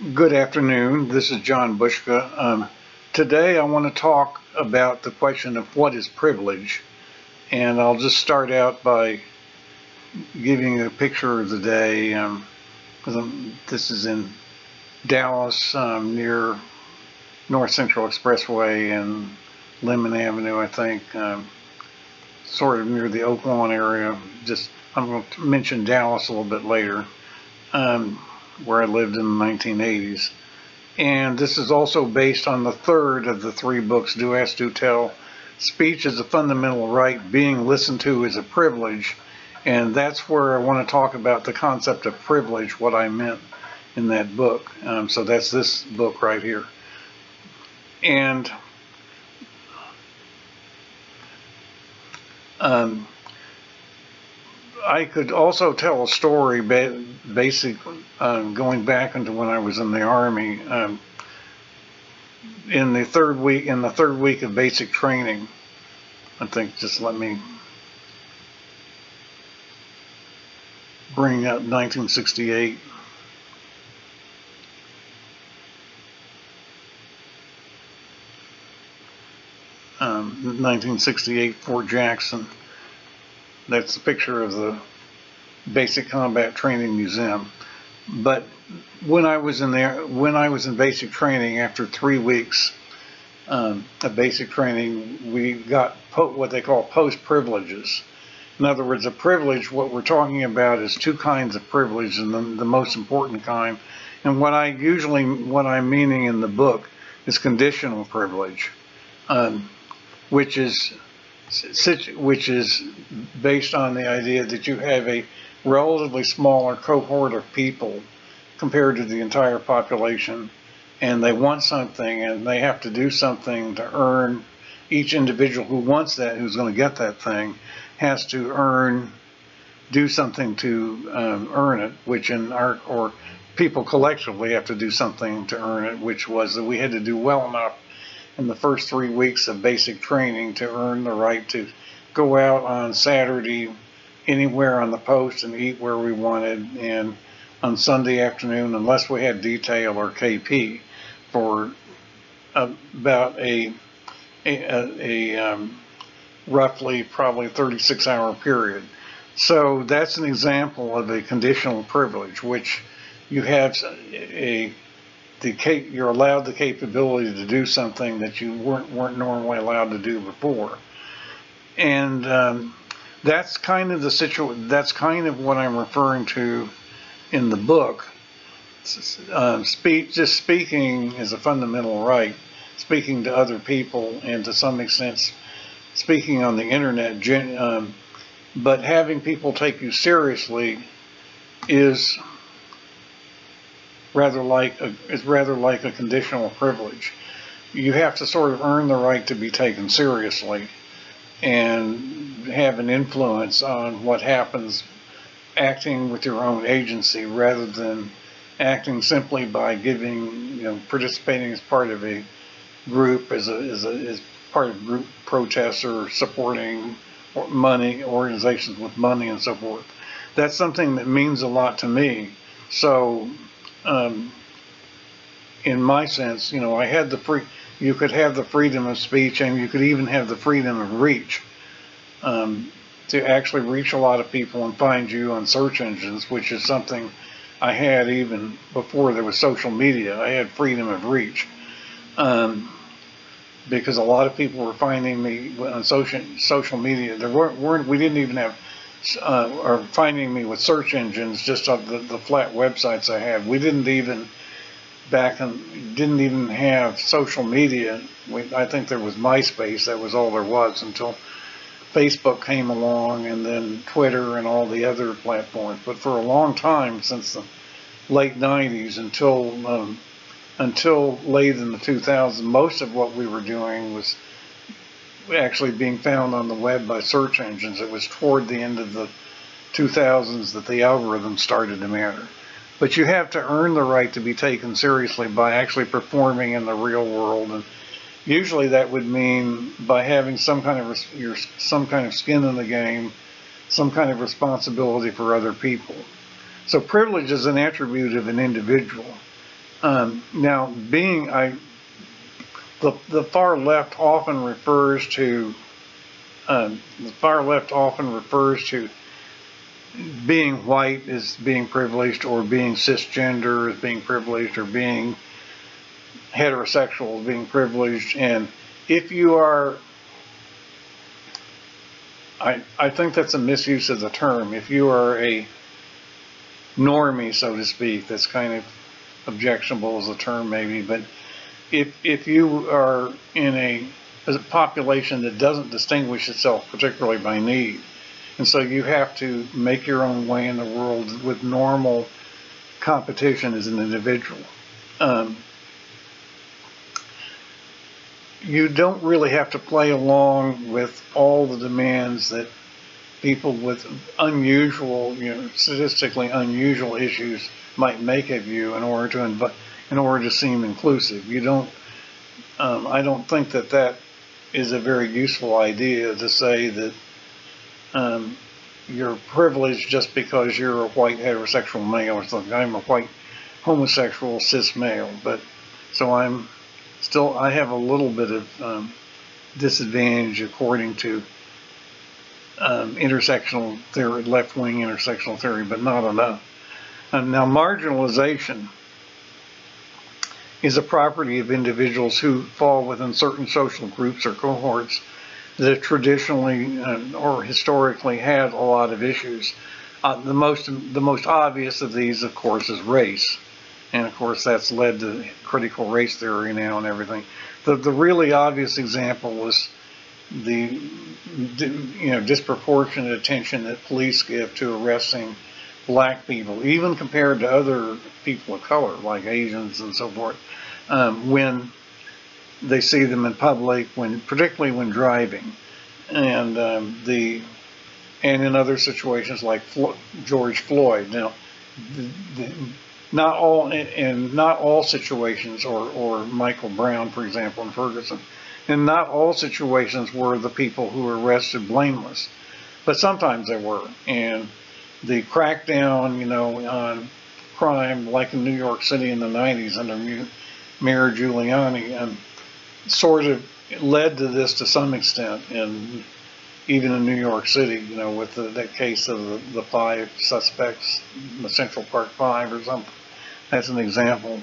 Good afternoon. This is John Bushka. Today I want to talk about the question of what is privilege. And I'll just start out by giving a picture of the day. This is in Dallas, near North Central Expressway and Lemon Avenue, I think, sort of near the Oak Lawn area. I'm going to mention Dallas a little bit later, where I lived in the 1980s. And this is also based on the third of the three books, Do Ask, Do Tell. Speech is a fundamental right. Being listened to is a privilege. And that's where I want to talk about the concept of privilege, what I meant in that book. So that's this book right here. And I could also tell a story, basically going back into when I was in the Army. In the third week of basic training, I think, just let me bring up 1968. Um, 1968 Fort Jackson. That's the picture of the Basic Combat Training Museum. But when I was in basic training, after 3 weeks of basic training, we got what they call post privileges. In other words, a privilege, what we're talking about is two kinds of privilege, and the most important kind. And what I'm meaning in the book is conditional privilege, which is based on the idea that you have a relatively smaller cohort of people compared to the entire population, and they want something and they have to do something to earn. Each individual who wants that, who's going to get that thing, has to do something to earn it, or people collectively have to do something to earn it, which was that we had to do well enough in the first 3 weeks of basic training to earn the right to go out on Saturday anywhere on the post and eat where we wanted, and on Sunday afternoon, unless we had detail or KP, for about a roughly probably 36-hour period. So that's an example of a conditional privilege, which you have you're allowed the capability to do something that you weren't normally allowed to do before. And that's kind of that's kind of what I'm referring to in the book. Just speaking is a fundamental right. Speaking to other people, and to some extent speaking on the internet, but having people take you seriously is rather like a conditional privilege. You have to sort of earn the right to be taken seriously and have an influence on what happens, acting with your own agency rather than acting simply by participating as part of a group, as part of group protests, or supporting organizations with money and so forth. That's something that means a lot to me. So in my sense, I had you could have the freedom of speech, and you could even have the freedom of reach, to actually reach a lot of people and find you on search engines, which is something I had even before there was social media. I had freedom of reach, because a lot of people were finding me on social media. We didn't even have or finding me with search engines, just on the flat websites I had. We didn't even have social media. I think there was MySpace. That was all there was until Facebook came along, and then Twitter and all the other platforms. But for a long time, since the late 90s until late in the 2000s, most of what we were doing was actually being found on the web by search engines. It was toward the end of the 2000s that the algorithms started to matter. But you have to earn the right to be taken seriously by actually performing in the real world, and usually that would mean by having some kind of skin in the game, some kind of responsibility for other people. So privilege is an attribute of an individual. Now, the far left often refers to being white as being privileged, or being cisgender as being privileged, or being heterosexual as being privileged. And if you are, I think that's a misuse of the term. If you are a normie, so to speak, that's kind of objectionable as a term maybe, but if you are in a population that doesn't distinguish itself particularly by need, and so you have to make your own way in the world with normal competition as an individual, you don't really have to play along with all the demands that people with unusual, statistically unusual issues might make of you in order to seem inclusive. You don't. I don't think that is a very useful idea, to say that you're privileged just because you're a white heterosexual male or something. I'm a white homosexual cis male, but so I have a little bit of disadvantage according to intersectional theory, left-wing intersectional theory, but not enough. Now, marginalization is a property of individuals who fall within certain social groups or cohorts that traditionally or historically had a lot of issues. The most obvious of these, of course, is race, and of course that's led to critical race theory now and everything. The really obvious example was the disproportionate attention that police give to arresting black people, even compared to other people of color like Asians and so forth, when they see them in public, particularly when driving, and in other situations like George Floyd. Now, not all situations, or Michael Brown, for example, in Ferguson, in not all situations were the people who were arrested blameless, but sometimes they were. And the crackdown, on crime, like in New York City in the 90s under Mayor Giuliani, sort of led to this to some extent, and even in New York City, with that case of the 5 suspects, the Central Park 5 or something. That's an example.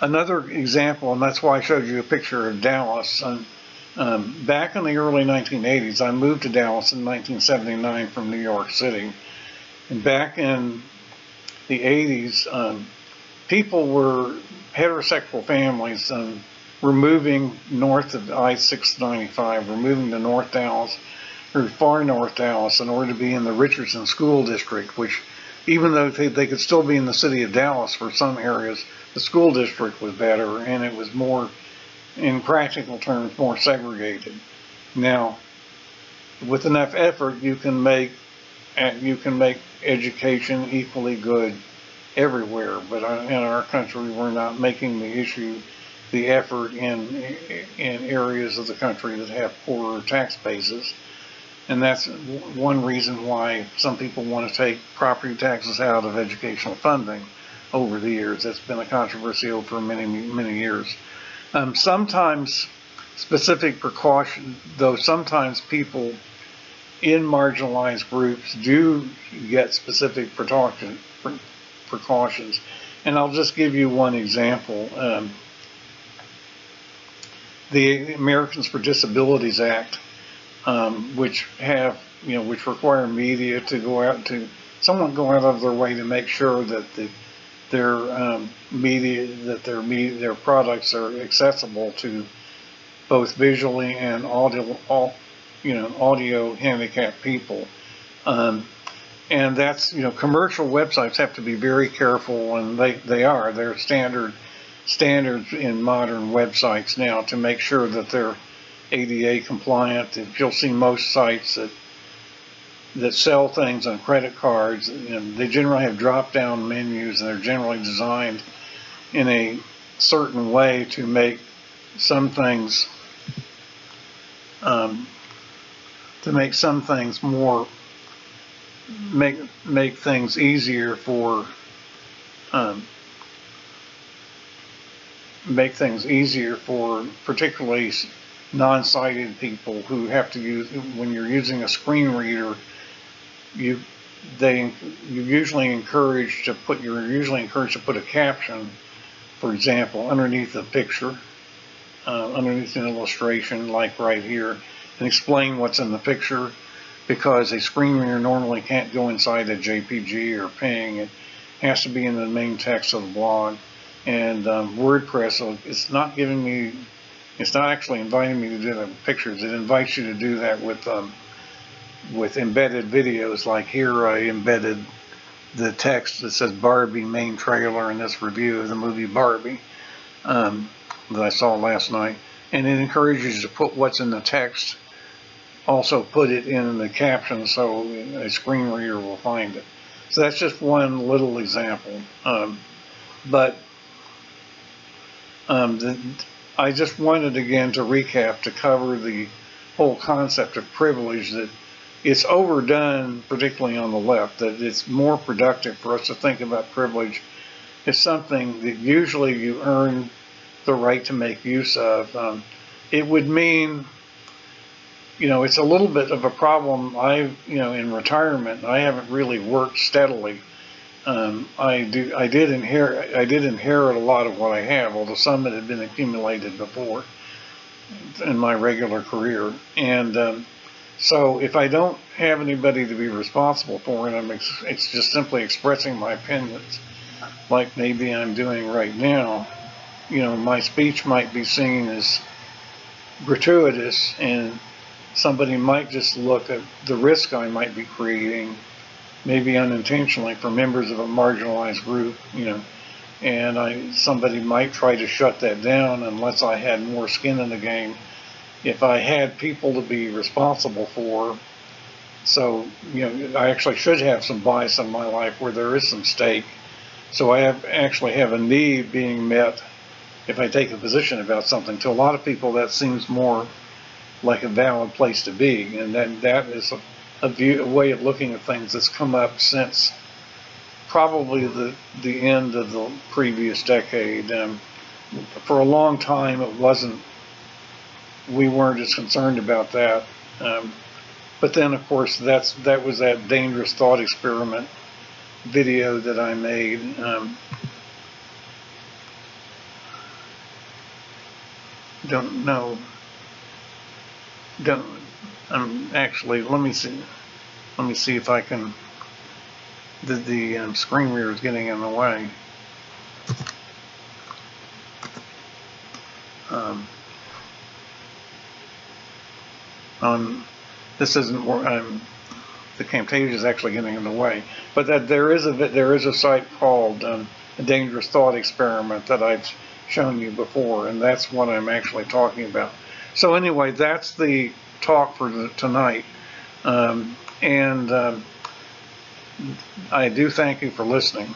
Another example, and that's why I showed you a picture of Dallas. Back in the early 1980s, I moved to Dallas in 1979 from New York City. And back in the 80s, heterosexual families were moving north of I-695, were moving to North Dallas, or far North Dallas, in order to be in the Richardson School District, which, even though they could still be in the city of Dallas for some areas, the school district was better, and it was more, in practical terms, more segregated. Now, with enough effort, you can make education equally good everywhere, but in our country, we're not making the effort in areas of the country that have poorer tax bases. And that's one reason why some people want to take property taxes out of educational funding over the years. That's been a controversy for many, many years. Sometimes specific precaution, though sometimes people in marginalized groups do get specific precautions. And I'll just give you one example. The Americans for Disabilities Act, which require media to go out of their way to make sure that their products are accessible to both visually and audio handicapped people. And that's, commercial websites have to be very careful, and they're standards in modern websites now to make sure that they're ADA compliant. If you'll see most sites that sell things on credit cards, they generally have drop-down menus, and they're generally designed in a certain way to make some things make things easier for make things easier for particularly non-sighted people who have to use, when you're using a screen reader, you you're usually encouraged to put a caption, for example, underneath the picture, underneath an illustration like right here, and explain what's in the picture, because a screen reader normally can't go inside a JPG or PNG. It has to be in the main text of the blog. And WordPress, it's not actually inviting me to do the pictures. It invites you to do that with embedded videos. Like here, I embedded the text that says Barbie main trailer in this review of the movie Barbie that I saw last night. And it encourages you to put what's in the text, also put it in the caption so a screen reader will find it. So that's just one little example. I just wanted again to recap, to cover the whole concept of privilege, that it's overdone, particularly on the left, that it's more productive for us to think about privilege as something that usually you earn the right to make use of. It would mean, it's a little bit of a problem. In retirement, I haven't really worked steadily. I did inherit a lot of what I have, although some that had been accumulated before in my regular career. And so if I don't have anybody to be responsible for it, it's just simply expressing my opinions, like maybe I'm doing right now. My speech might be seen as gratuitous, and somebody might just look at the risk I might be creating, maybe unintentionally, for members of a marginalized group, and somebody might try to shut that down unless I had more skin in the game. If I had people to be responsible for, so I actually should have some bias in my life where there is some stake, so I actually have a need being met if I take a position about something. To a lot of people, that seems more like a valid place to be, and that is a way of looking at things that's come up since probably the end of the previous decade. For a long time, we weren't as concerned about that. But then, of course, that was that dangerous thought experiment video that I made. Don't know. Actually, let me see if I can. The screen reader is getting in the way. This isn't. The Camtasia is actually getting in the way. But that there is a site called A Dangerous Thought Experiment that I've shown you before, and that's what I'm actually talking about. So anyway, that's the talk for tonight, and I do thank you for listening.